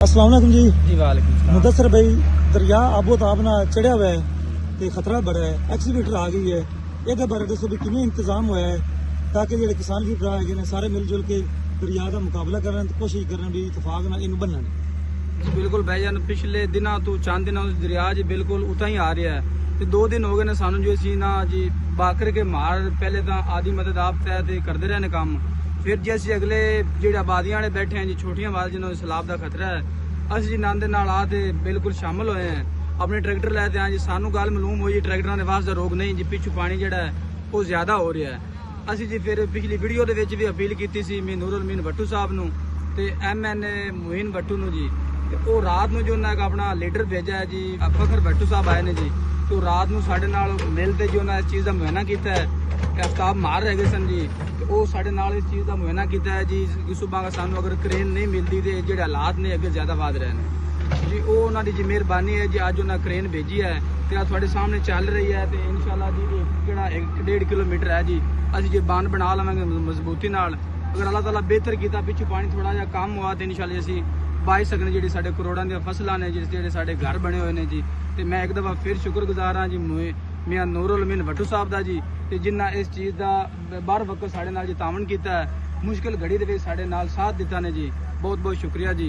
अस्सलाम वालेकुम जी वालेकुम सलाम। मुदस्सर भाई दरिया आबोताब ना चढ़िया हुआ है तो खतरा बड़ा है, एक्सीवेटर आ गई है, ये बारे दसो भी किवें इंतजाम होया है ताकि जेडे किसान भी भरा है सारे मिलजुल के दरिया का मुकाबला करन ते कोशिश करन भी इतफाक ना इन बनन। जी बिल्कुल भाईजान, पिछले दिनों तो चंद दिनों ਤੋਂ दरिया जी बिल्कुल उता ही आ रहा है ਤੇ 2 दिन हो गए ने सानू जो सी ना जी बाकर के मार पहले तो आदि मदद आप तय करते रहे ने काम, फिर जी असं अगले जो आबादियां वाले बैठे हैं जी छोटियां आबाद जिन्होंने सैलाब का खतरा है असं जी नंद नाल आ ते बिल्कुल शामिल होए हैं, अपने ट्रैक्टर लैते हैं जी। सानू गल मालूम हुई ट्रैक्टरों के वास्ते रोक नहीं जी, पिछू पानी जोड़ा है वो ज्यादा हो रहा है। असं जी फिर पिछली वीडियो के भी अपील की सी नूरुल अमीन भट्टू साहब नूं ते MN मोइन भट्टू नूं जी, वो रात में जो उन्हें अपना लीडर भेजा है जी फखर भट्टू साहब आए ने जी, तो रात में साढ़े नाल मिलते जो उन्हें इस चीज़ का मुआयना किया है। आफ्ताब मार रह गए सन जी, तो वो साढ़े नाल इस चीज़ का मुआयना किया है जी कि सुबह सानू अगर क्रेन नहीं मिलती तो जो हालात ने अगे ज्यादा वध रहे हैं जी। वो उन्होंने जी मेहरबानी है जी, अज उन्हें क्रेन भेजी है तो थोड़े सामने चल रही है तो इंशाल्लाह जी किहड़ा 1.5 किलोमीटर है जी। असं जो बंद बना लवेंगे मजबूती नाल, अगर अल्लाह ताला बेहतर किया पिछू पानी थोड़ा जहा कम हुआ तो इंशाल्लाह असीं बाई सकने जी साढ़े करोड़ों दी फसलां ने जिहड़े साढ़े घर बने हुए हैं जी। तो मैं एक दफ़ा फिर शुक्रगुजार हाँ जी मियां नूरुल अमीन भट्टू साहब का जी, तो जिन्ना इस चीज़ का बार वक्त साढ़े नाल जी तावन किया है, मुश्किल घड़ी दे विच साढ़े नाल साथ दिता ने जी। बहुत बहुत शुक्रिया जी।